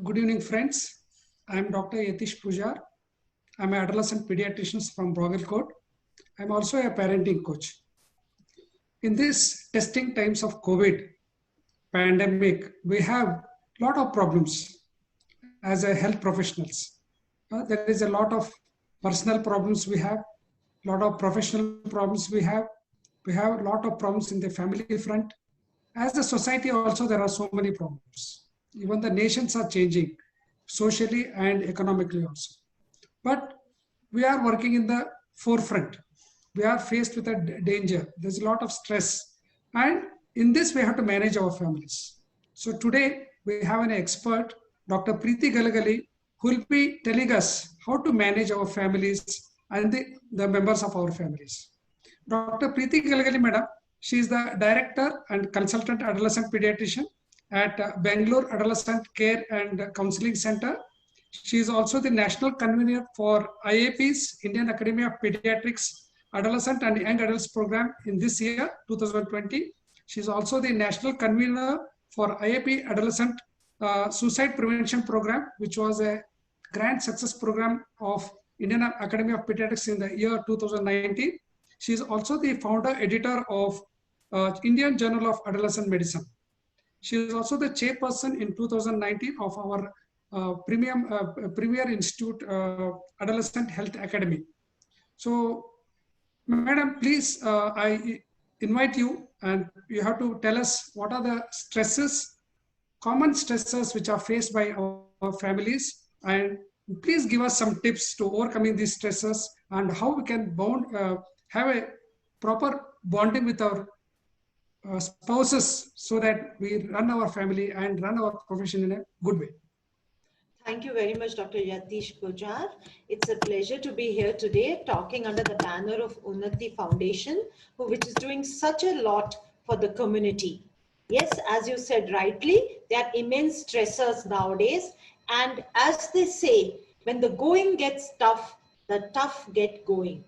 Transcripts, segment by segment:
Good evening, friends. I am Dr. Yatish Pujar. I am an adolescent pediatrician from Bagalkot. I am also a parenting coach. In this testing times of COVID pandemic, we have a lot of problems as a health professionals. There is a lot of personal problems we have, a lot of professional problems we have. We have a lot of problems in the family front. As a society also, there are so many problems. Even the nations are changing socially and economically also. But we are working in the forefront. We are faced with a danger. There's a lot of stress. And in this, we have to manage our families. So today, we have an expert, Dr. Preeti Galagali, who will be telling us how to manage our families and the members of our families. Dr. Preeti Galagali, madam, she is the director and consultant adolescent pediatrician at Bangalore Adolescent Care and Counseling Center. She is also the national convener for IAP's Indian Academy of Pediatrics Adolescent and Young Adults Program in this year, 2020. She is also the national convener for IAP Adolescent Suicide Prevention Program, which was a grand success program of Indian Academy of Pediatrics in the year 2019. She is also the founder editor of Indian Journal of Adolescent Medicine. She is also the chairperson in 2019 of our Premier Institute Adolescent Health Academy. So, madam, please, I invite you and you have to tell us what are the stresses, common stresses which are faced by our families, and please give us some tips to overcoming these stresses and how we can have a proper bonding with our spouses so that we run our family and run our profession in a good way. Thank you very much, Dr. Yatish Pujar. It's a pleasure to be here today talking under the banner of Unnati Foundation, which is doing such a lot for the community. Yes, as you said rightly, there are immense stressors nowadays. And as they say, when the going gets tough, the tough get going.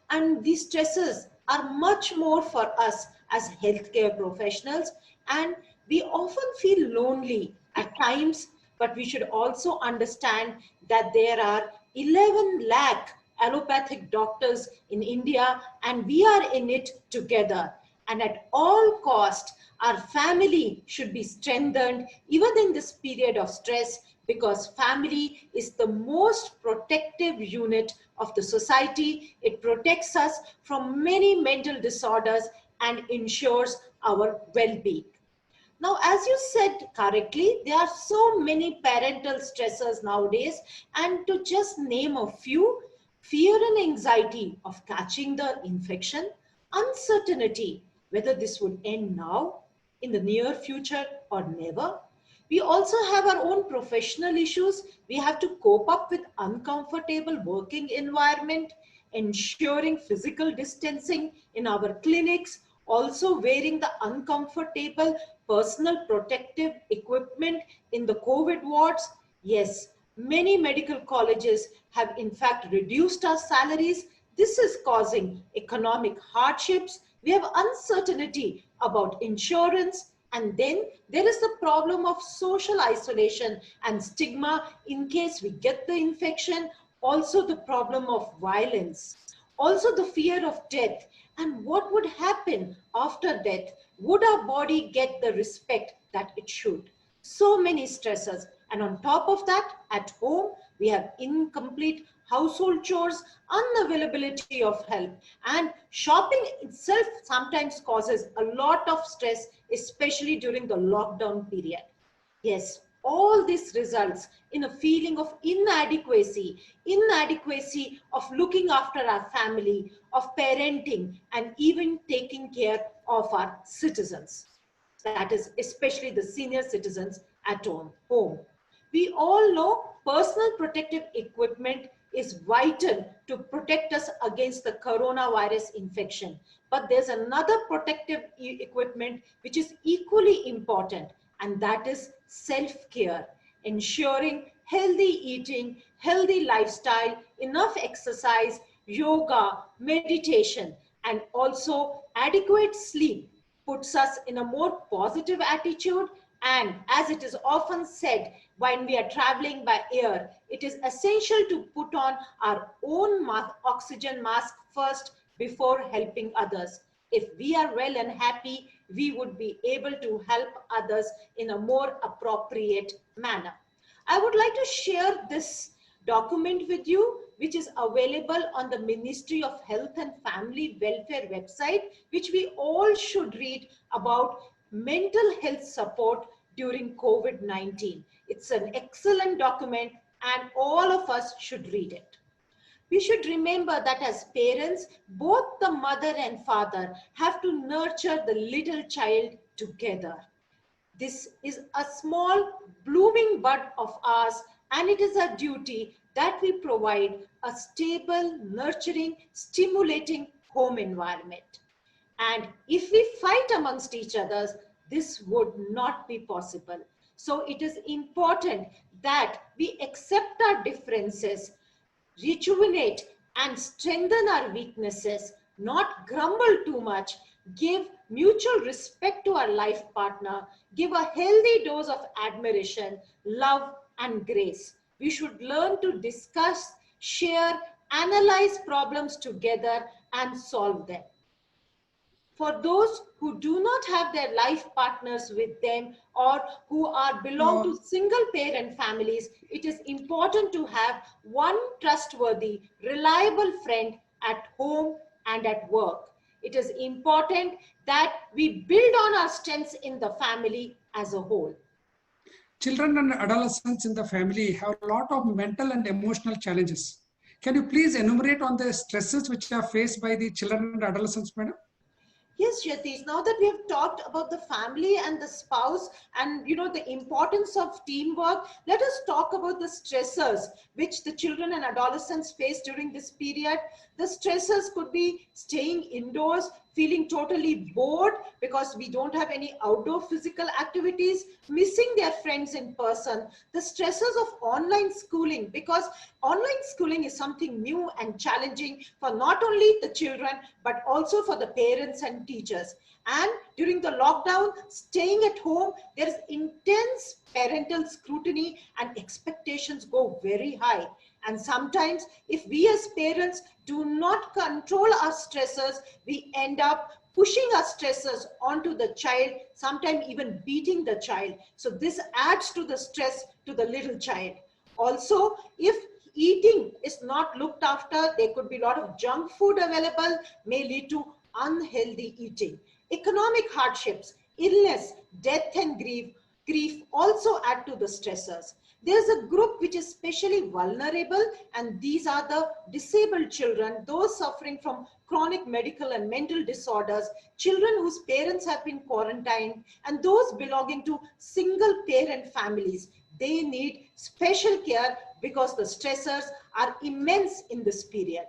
And these stresses are much more for us as healthcare professionals. And we often feel lonely at times, but we should also understand that there are 11 lakh allopathic doctors in India, and we are in it together. And at all cost, our family should be strengthened even in this period of stress, because family is the most protective unit of the society. It protects us from many mental disorders and ensures our well-being. Now, as you said correctly, there are so many parental stressors nowadays, and to just name a few: fear and anxiety of catching the infection, uncertainty whether this would end now, in the near future, or never. We also have our own professional issues. We have to cope up with uncomfortable working environment, ensuring physical distancing in our clinics, also wearing the uncomfortable personal protective equipment in the COVID wards. Yes, many medical colleges have in fact reduced our salaries. This is causing economic hardships. We have uncertainty about insurance. And then there is the problem of social isolation and stigma in case we get the infection. Also the problem of violence. Also the fear of death. And what would happen after death? Would our body get the respect that it should? So many stresses. And on top of that, at home, we have incomplete household chores, unavailability of help, and shopping itself sometimes causes a lot of stress, especially during the lockdown period. Yes, all this results in a feeling of inadequacy of looking after our family, of parenting, and even taking care of our citizens. That is, especially the senior citizens at home. We all know personal protective equipment is vital to protect us against the coronavirus infection. But there's another protective equipment which is equally important, and that is self-care, ensuring healthy eating, healthy lifestyle, enough exercise, yoga, meditation, and also adequate sleep puts us in a more positive attitude And as it is often said, when we are traveling by air, it is essential to put on our own oxygen mask first before helping others. If we are well and happy, we would be able to help others in a more appropriate manner. I would like to share this document with you, which is available on the Ministry of Health and Family Welfare website, which we all should read about mental health support during COVID-19. It's an excellent document and all of us should read it. We should remember that as parents, both the mother and father have to nurture the little child together. This is a small blooming bud of ours, and it is our duty that we provide a stable, nurturing, stimulating home environment. And if we fight amongst each other, this would not be possible. So it is important that we accept our differences, rejuvenate and strengthen our weaknesses, not grumble too much, give mutual respect to our life partner, give a healthy dose of admiration, love, and grace. We should learn to discuss, share, analyze problems together, and solve them. For those who do not have their life partners with them or who are belong to single parent families, it is important to have one trustworthy, reliable friend at home and at work. It is important that we build on our strengths in the family as a whole. Children and adolescents in the family have a lot of mental and emotional challenges. Can you please enumerate on the stresses which are faced by the children and adolescents, madam? Yes, Yatish, now that we have talked about the family and the spouse and the importance of teamwork, let us talk about the stressors which the children and adolescents face during this period. The stressors could be staying indoors, feeling totally bored because we don't have any outdoor physical activities, missing their friends in person, the stresses of online schooling, because online schooling is something new and challenging for not only the children, but also for the parents and teachers. And during the lockdown, staying at home, there is intense parental scrutiny and expectations go very high. And sometimes if we as parents do not control our stressors, we end up pushing our stressors onto the child, sometimes even beating the child. So this adds to the stress to the little child. Also, if eating is not looked after, there could be a lot of junk food available, may lead to unhealthy eating. Economic hardships, illness, death and grief also add to the stressors. There's a group which is especially vulnerable, and these are the disabled children, those suffering from chronic medical and mental disorders, children whose parents have been quarantined, and those belonging to single parent families. They need special care because the stressors are immense in this period.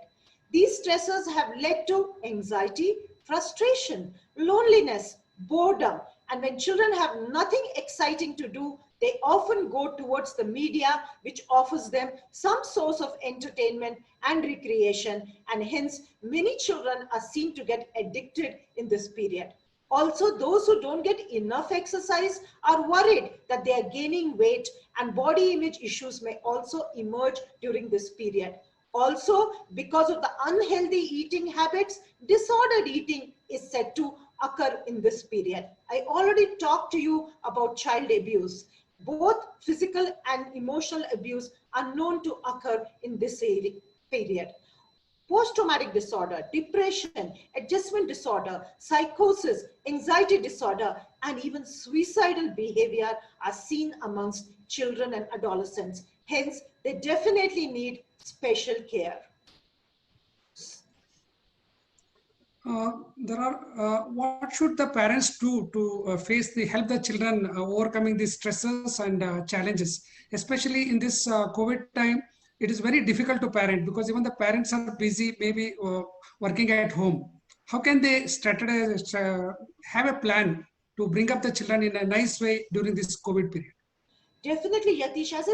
These stressors have led to anxiety, frustration, loneliness, boredom, and when children have nothing exciting to do, they often go towards the media, which offers them some source of entertainment and recreation, and hence many children are seen to get addicted in this period. Also, those who don't get enough exercise are worried that they are gaining weight, and body image issues may also emerge during this period. Also, because of the unhealthy eating habits, disordered eating is said to occur in this period. I already talked to you about child abuse. Both physical and emotional abuse are known to occur in this period. Post-traumatic disorder, depression, adjustment disorder, psychosis, anxiety disorder, and even suicidal behavior are seen amongst children and adolescents. Hence, they definitely need special care. What should the parents do to help the children overcoming these stresses and challenges, especially in this COVID time? It is very difficult to parent because even the parents are busy, maybe working at home. How can they strategize, have a plan to bring up the children in a nice way during this COVID period? Definitely, Yatish. As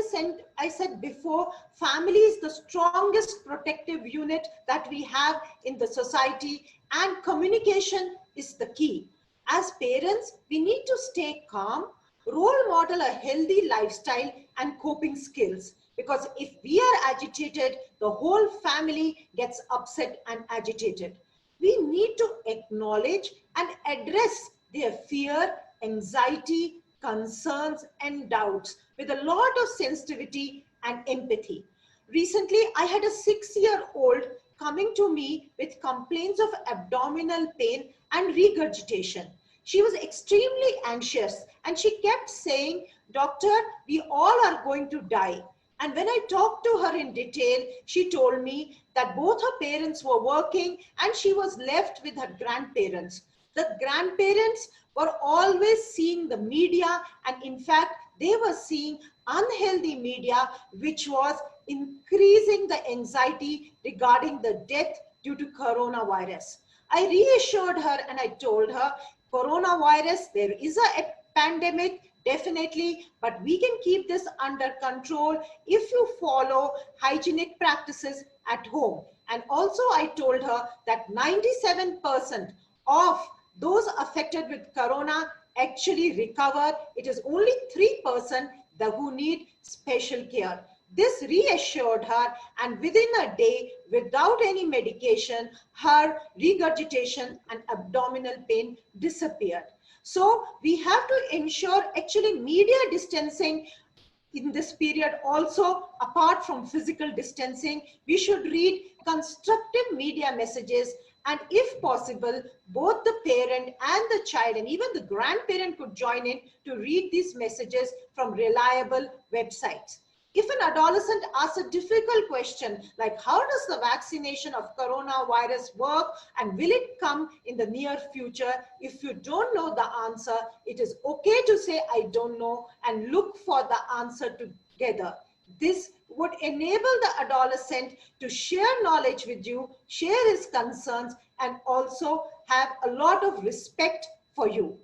I said before, family is the strongest protective unit that we have in the society, and communication is the key. As parents, we need to stay calm, role model a healthy lifestyle and coping skills. Because if we are agitated, the whole family gets upset and agitated. We need to acknowledge and address their fear, anxiety, concerns, and doubts with a lot of sensitivity and empathy. Recently, I had a 6-year-old coming to me with complaints of abdominal pain and regurgitation. She was extremely anxious and she kept saying, "Doctor, we all are going to die." And when I talked to her in detail, she told me that both her parents were working and she was left with her grandparents. The grandparents were always seeing the media, and in fact, they were seeing unhealthy media, which was increasing the anxiety regarding the death due to coronavirus. I reassured her and I told her, coronavirus, there is a pandemic, definitely, but we can keep this under control if you follow hygienic practices at home. And also I told her that 97% of those affected with corona actually recover. It is only 3% who need special care. This reassured her, and within a day, without any medication, her regurgitation and abdominal pain disappeared. So we have to ensure actually media distancing in this period. Also, apart from physical distancing, we should read constructive media messages, and if possible, both the parent and the child and even the grandparent could join in to read these messages from reliable websites. If an adolescent asks a difficult question like, how does the vaccination of coronavirus work and will it come in the near future? If you don't know the answer, it is okay to say, I don't know, and look for the answer together. This would enable the adolescent to share knowledge with you, share his concerns, and also have a lot of respect for you.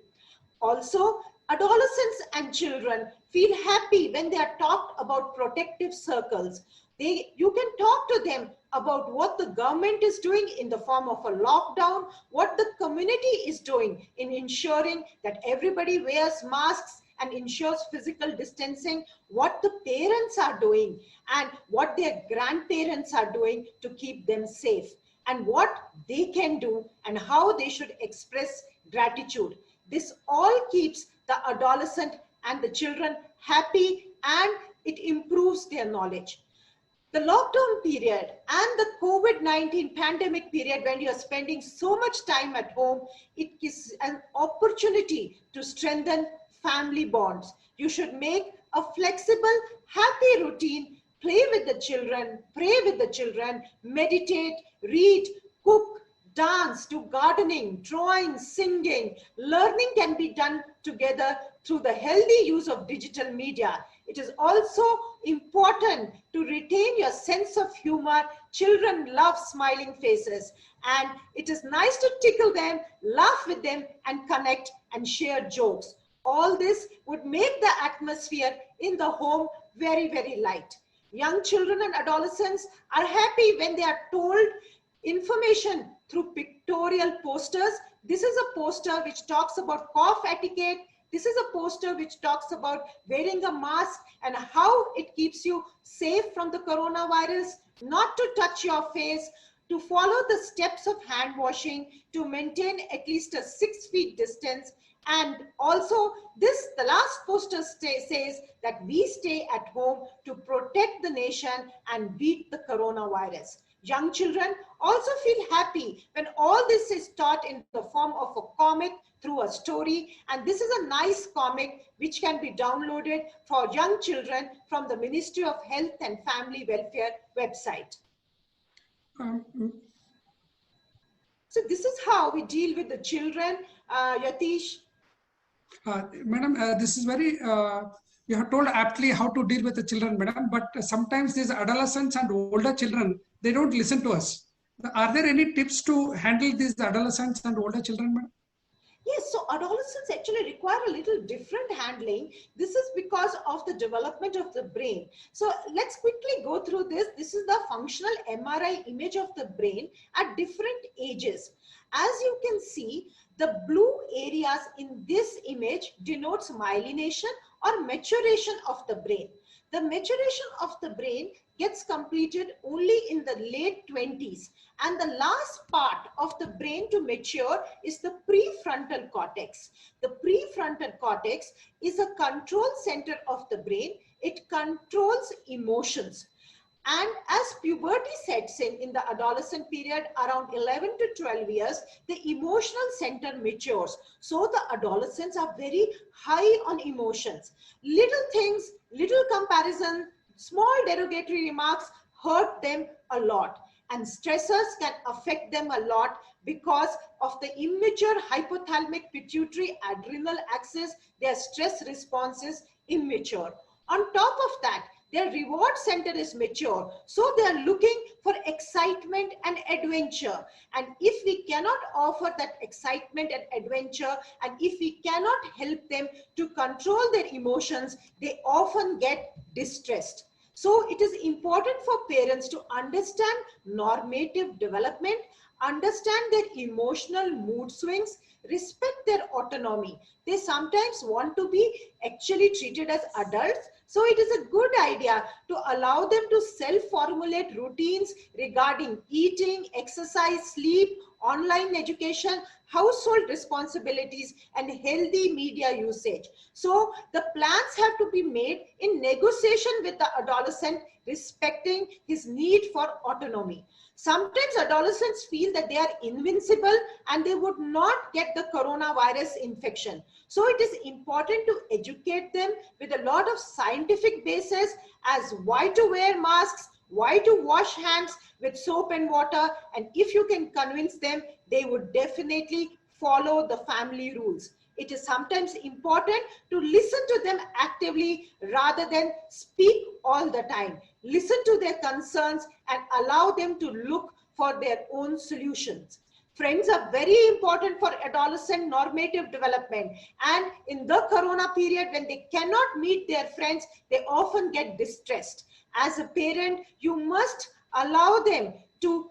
Also, adolescents and children feel happy when they are talked about protective circles. You can talk to them about what the government is doing in the form of a lockdown, what the community is doing in ensuring that everybody wears masks and ensures physical distancing, what the parents are doing and what their grandparents are doing to keep them safe, and what they can do and how they should express gratitude. This all keeps the adolescent and the children happy, and it improves their knowledge. The lockdown period and the COVID-19 pandemic period, when you are spending so much time at home, it is an opportunity to strengthen family bonds. You should make a flexible, happy routine, play with the children, pray with the children, meditate, read, cook, dance, do gardening, drawing, singing. Learning can be done together through the healthy use of digital media. It is also important to retain your sense of humor. Children love smiling faces, and it is nice to tickle them, laugh with them, and connect and share jokes. All this would make the atmosphere in the home very, very light. Young children and adolescents are happy when they are told information through pictorial posters. This is a poster which talks about cough etiquette. This is a poster which talks about wearing a mask and how it keeps you safe from the coronavirus, not to touch your face, to follow the steps of hand washing, to maintain at least a 6 feet distance. And also the last poster says that we stay at home to protect the nation and beat the coronavirus. Young children also feel happy when all this is taught in the form of a comic through a story. And this is a nice comic which can be downloaded for young children from the Ministry of Health and Family Welfare website. So this is how we deal with the children. Yatish? Madam, this is very, you have told aptly how to deal with the children, madam, but sometimes these adolescents and older children, they don't listen to us. Are there any tips to handle these adolescents and older children, madam? Yes, so adolescents actually require a little different handling. This is because of the development of the brain. So let's quickly go through this. This is the functional MRI image of the brain at different ages. As you can see, the blue areas in this image denotes myelination or maturation of the brain. The maturation of the brain gets completed only in the late 20s, and the last part of the brain to mature is the prefrontal cortex. The prefrontal cortex is a control center of the brain. It controls emotions. And as puberty sets in the adolescent period around 11 to 12 years, the emotional center matures. So the adolescents are very high on emotions. Little things, little comparison, small derogatory remarks hurt them a lot. And stressors can affect them a lot because of the immature hypothalamic pituitary adrenal axis. Their stress response is immature. On top of that, their reward center is mature. So they are looking for excitement and adventure. And if we cannot offer that excitement and adventure, and if we cannot help them to control their emotions, they often get distressed. So it is important for parents to understand normative development, understand their emotional mood swings, respect their autonomy. They sometimes want to be actually treated as adults. So it is a good idea to allow them to self-formulate routines regarding eating, exercise, sleep, online education, household responsibilities, and healthy media usage. So the plans have to be made in negotiation with the adolescent, respecting his need for autonomy. Sometimes adolescents feel that they are invincible and they would not get the coronavirus infection. So it is important to educate them with a lot of scientific basis as why to wear masks, why to wash hands with soap and water, and if you can convince them, they would definitely follow the family rules. It is sometimes important to listen to them actively rather than speak all the time. Listen to their concerns and allow them to look for their own solutions. Friends are very important for adolescent normative development. And in the corona period, when they cannot meet their friends, they often get distressed. As a parent, you must allow them to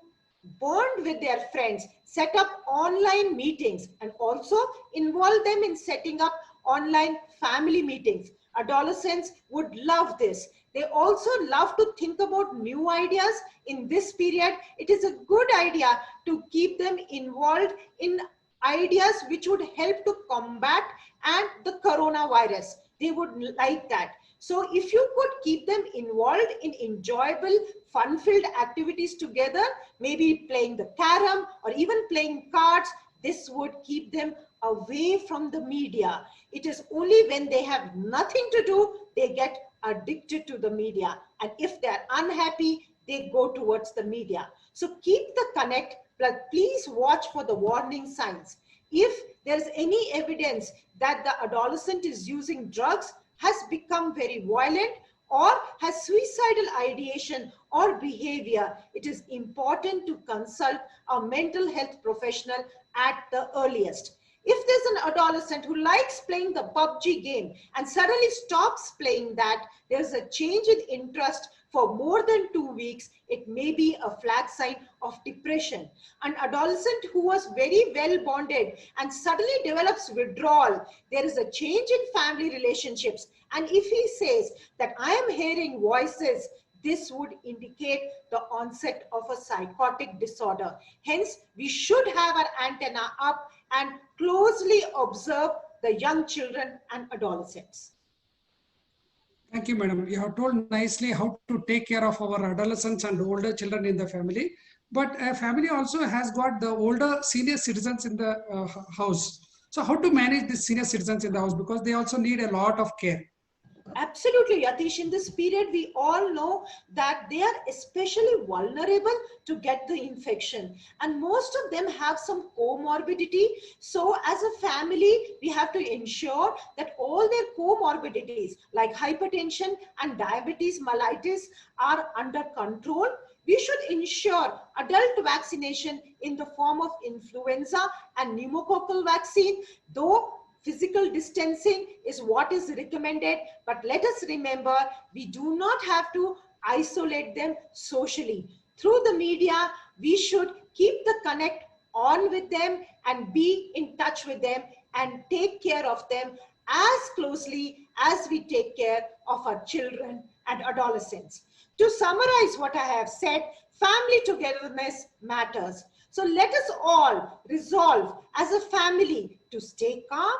bond with their friends, set up online meetings, and also involve them in setting up online family meetings. Adolescents would love this. They also love to think about new ideas. In this period, it is a good idea to keep them involved in ideas which would help to combat and the coronavirus. They would like that. So if you could keep them involved in enjoyable, fun-filled activities together, maybe playing the carom or even playing cards, this would keep them away from the media. It is only when they have nothing to do, they get addicted to the media. And if they're unhappy, they go towards the media. So keep the connect, but please watch for the warning signs. If there's any evidence that the adolescent is using drugs, has become very violent, or has suicidal ideation or behavior, it is important to consult a mental health professional at the earliest. If there's an adolescent who likes playing the PUBG game and suddenly stops playing that, there's a change in interest for more than 2 weeks, it may be a flag sign of depression. An adolescent who was very well bonded and suddenly develops withdrawal, there is a change in family relationships. And if he says that I am hearing voices, this would indicate the onset of a psychotic disorder. Hence, we should have our antenna up and closely observe the young children and adolescents. Thank you, madam. You have told nicely how to take care of our adolescents and older children in the family. But a family also has got the older senior citizens in the house. So how to manage the senior citizens in the house, because they also need a lot of care. Absolutely, Yatish. In this period, we all know that they are especially vulnerable to get the infection. And most of them have some comorbidity. So as a family, we have to ensure that all their comorbidities like hypertension and diabetes mellitus are under control. We should ensure adult vaccination in the form of influenza and pneumococcal vaccine, though physical distancing is what is recommended. But let us remember, we do not have to isolate them socially. Through the media, we should keep the connect on with them and be in touch with them and take care of them as closely as we take care of our children and adolescents. To summarize what I have said, family togetherness matters. So let us all resolve as a family to stay calm,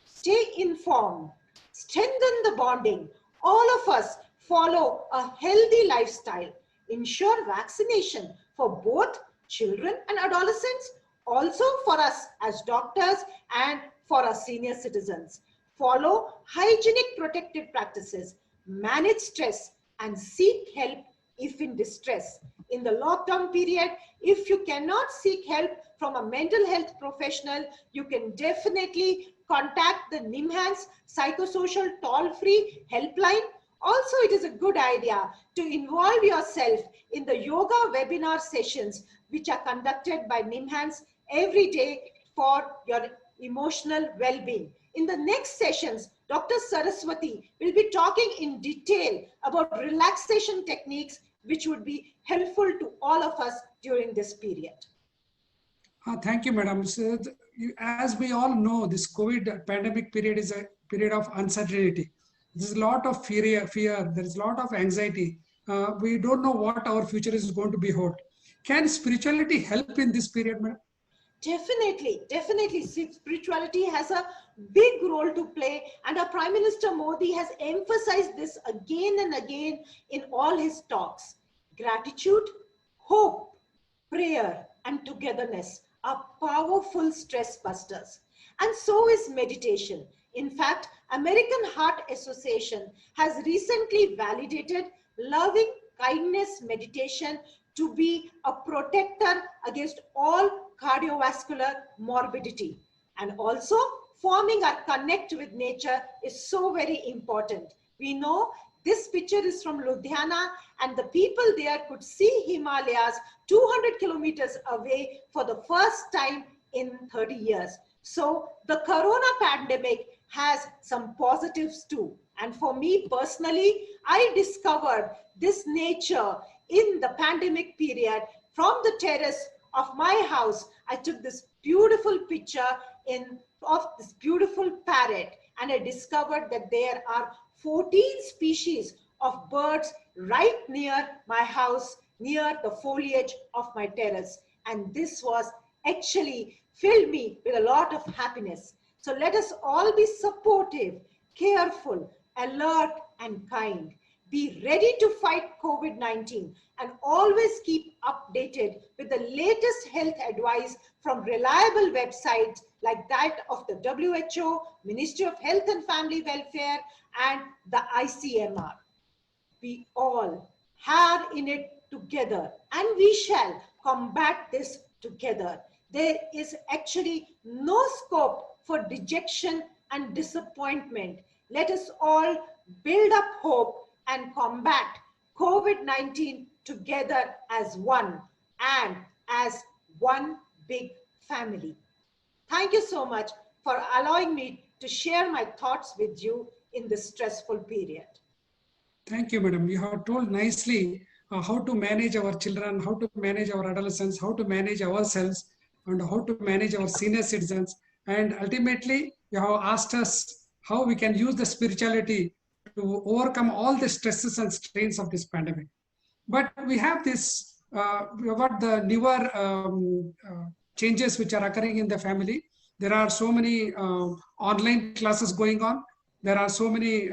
stay informed, strengthen the bonding. All of us follow a healthy lifestyle, ensure vaccination for both children and adolescents, also for us as doctors and for our senior citizens. Follow hygienic protective practices, manage stress, and seek help if in distress. In the lockdown period, if you cannot seek help from a mental health professional, you can definitely contact the NIMHANS psychosocial toll-free helpline. Also, it is a good idea to involve yourself in the yoga webinar sessions which are conducted by NIMHANS every day for your emotional well-being. In the next sessions, Dr. Saraswati will be talking in detail about relaxation techniques which would be helpful to all of us during this period. Thank you, madam. So, as we all know, this COVID pandemic period is a period of uncertainty. There's a lot of fear. There is a lot of anxiety. We don't know what our future is going to be hold. Can spirituality help in this period, madam? Definitely, definitely. Spirituality has a big role to play, and our Prime Minister Modi has emphasized this again and again in all his talks. Gratitude, hope, prayer, and togetherness are powerful stress busters. And so is meditation. In fact, American Heart Association has recently validated loving kindness meditation to be a protector against all cardiovascular morbidity. And also, forming our connect with nature is so very important. We know this picture is from Ludhiana, and the people there could see Himalayas 200 kilometers away for the first time in 30 years. So the corona pandemic has some positives too. And for me personally, I discovered this nature in the pandemic period. From the terrace of my house, I took this beautiful picture of this beautiful parrot, and I discovered that there are 14 species of birds right near my house, near the foliage of my terrace. And this was actually filled me with a lot of happiness. So let us all be supportive, careful, alert, and kind. Be ready to fight COVID-19 and always keep updated with the latest health advice from reliable websites like that of the WHO, Ministry of Health and Family Welfare, and the ICMR. We all are in it together, and we shall combat this together. There is actually no scope for dejection and disappointment. Let us all build up hope and combat COVID-19 together as one and as one big family. Thank you so much for allowing me to share my thoughts with you in this stressful period. Thank you, madam. You have told nicely how to manage our children, how to manage our adolescents, how to manage ourselves, and how to manage our senior citizens. And ultimately, you have asked us how we can use the spirituality to overcome all the stresses and strains of this pandemic. But we have this, what the newer changes which are occurring in the family. There are so many online classes going on. There are so many,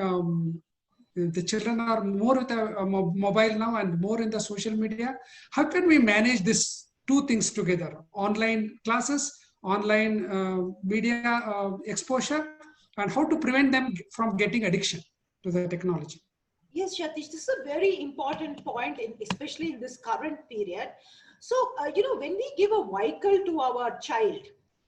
the children are more with a mobile now and more in the social media. How can we manage these two things together? Online classes, online media exposure, and how to prevent them from getting addiction to the technology. Yes, Yatish, this is a very important point, especially in this current period. So, when we give a vehicle to our child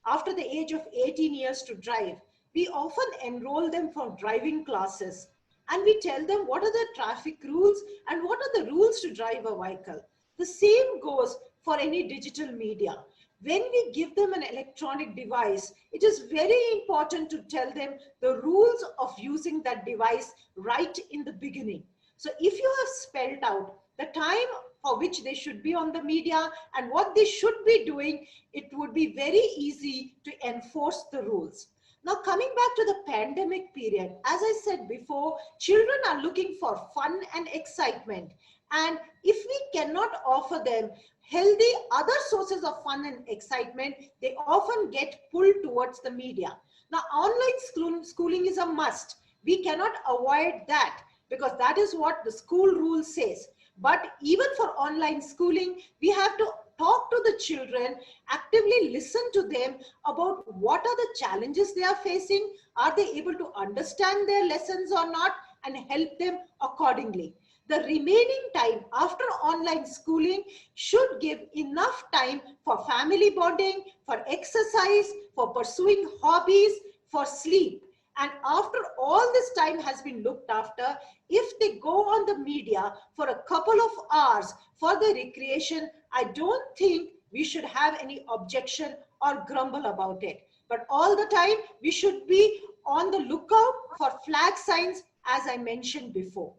after the age of 18 years to drive, we often enroll them for driving classes, and we tell them what are the traffic rules and what are the rules to drive a vehicle. The same goes for any digital media. When we give them an electronic device, it is very important to tell them the rules of using that device right in the beginning. So if you have spelled out the time for which they should be on the media and what they should be doing, it would be very easy to enforce the rules. Now, coming back to the pandemic period, as I said before, children are looking for fun and excitement. And if we cannot offer them healthy other sources of fun and excitement, they often get pulled towards the media. Now, online schooling is a must. We cannot avoid that because that is what the school rule says. But even for online schooling, we have to talk to the children, actively listen to them about what are the challenges they are facing, are they able to understand their lessons or not, and help them accordingly. The remaining time after online schooling should give enough time for family bonding, for exercise, for pursuing hobbies, for sleep. And after all this time has been looked after, if they go on the media for a couple of hours for the recreation, I don't think we should have any objection or grumble about it. But all the time, we should be on the lookout for flag signs, as I mentioned before.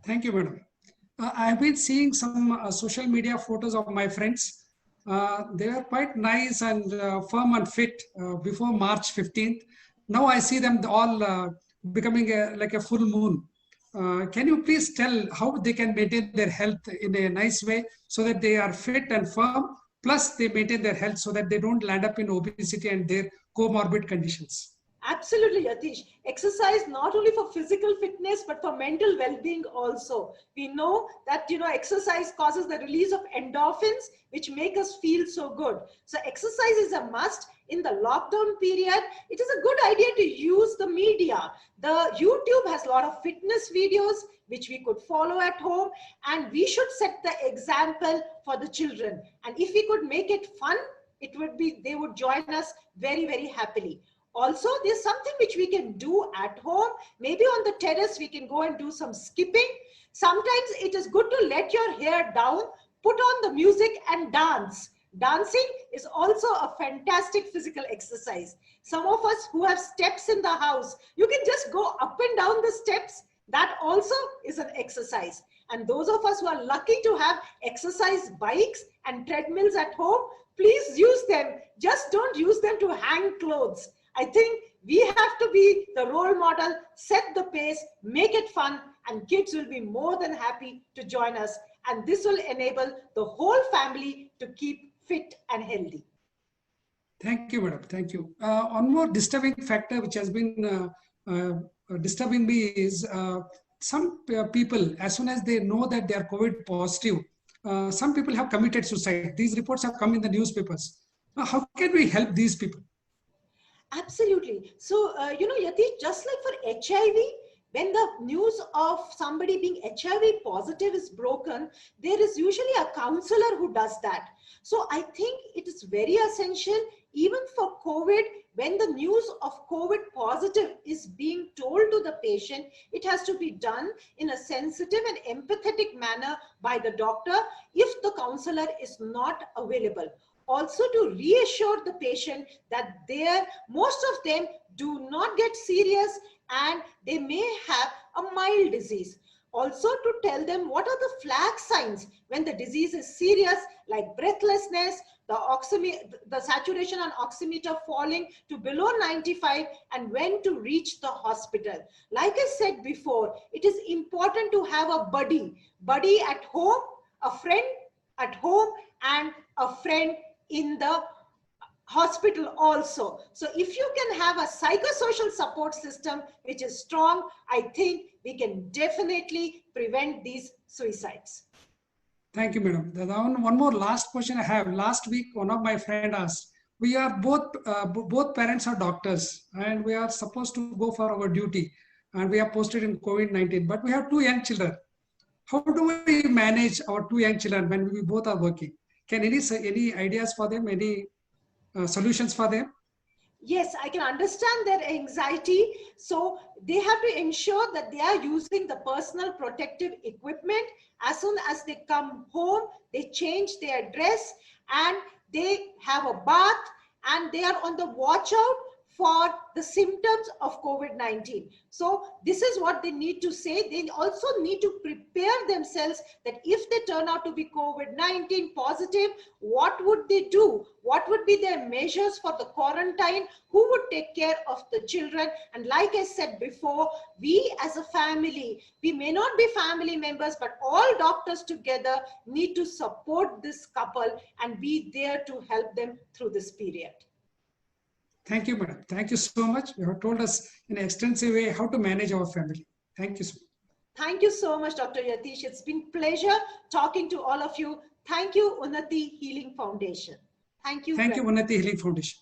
Thank you, madam. I've been seeing some social media photos of my friends. They were quite nice and firm and fit before March 15th. Now I see them all becoming like a full moon. Can you please tell how they can maintain their health in a nice way so that they are fit and firm, plus they maintain their health so that they don't land up in obesity and their comorbid conditions? Absolutely, Yatish. Exercise not only for physical fitness, but for mental well-being also. We know that, exercise causes the release of endorphins, which make us feel so good. So exercise is a must. In the lockdown period, it is a good idea to use the media. The YouTube has a lot of fitness videos, which we could follow at home, and we should set the example for the children. And if we could make it fun, they would join us very, very happily. Also, there's something which we can do at home. Maybe on the terrace, we can go and do some skipping. Sometimes it is good to let your hair down, put on the music and dance. Dancing is also a fantastic physical exercise. Some of us who have steps in the house, you can just go up and down the steps. That also is an exercise. And those of us who are lucky to have exercise bikes and treadmills at home, please use them. Just don't use them to hang clothes. I think we have to be the role model, set the pace, make it fun, and kids will be more than happy to join us. And this will enable the whole family to keep fit and healthy. Thank you, madam. Thank you. One more disturbing factor which has been disturbing me is some people, as soon as they know that they are COVID positive, some people have committed suicide. These reports have come in the newspapers. How can we help these people? Absolutely. So, Yatish, just like for HIV, when the news of somebody being HIV positive is broken, there is usually a counselor who does that. So I think it is very essential, even for COVID, when the news of COVID positive is being told to the patient, it has to be done in a sensitive and empathetic manner by the doctor if the counselor is not available. Also to reassure the patient that most of them do not get serious and they may have a mild disease. Also to tell them what are the flag signs when the disease is serious, like breathlessness, the saturation on oximeter falling to below 95, and when to reach the hospital. Like I said before, it is important to have a buddy at home, a friend at home, and a friend in the hospital also. So if you can have a psychosocial support system which is strong, I think we can definitely prevent these suicides. Thank you, madam. One more last question I have. Last week, one of my friend asked, we are both parents are doctors and we are supposed to go for our duty and we are posted in COVID-19, but we have 2 young children. How do we manage our 2 young children when we both are working? Can any ideas for them, any solutions for them? Yes, I can understand their anxiety. So they have to ensure that they are using the personal protective equipment. As soon as they come home, they change their dress and they have a bath, and they are on the watch out for the symptoms of COVID-19. So this is what they need to say. They also need to prepare themselves that if they turn out to be COVID-19 positive, what would they do? What would be their measures for the quarantine? Who would take care of the children? And like I said before, we as a family, we may not be family members, but all doctors together need to support this couple and be there to help them through this period. Thank you, madam. Thank you so much. You have told us in an extensive way how to manage our family. Thank you so much. Thank you so much, Dr. Yatish. It's been pleasure talking to all of you. Thank you, Unnati Healing Foundation. Thank you. Thank you, Unnati Healing Foundation.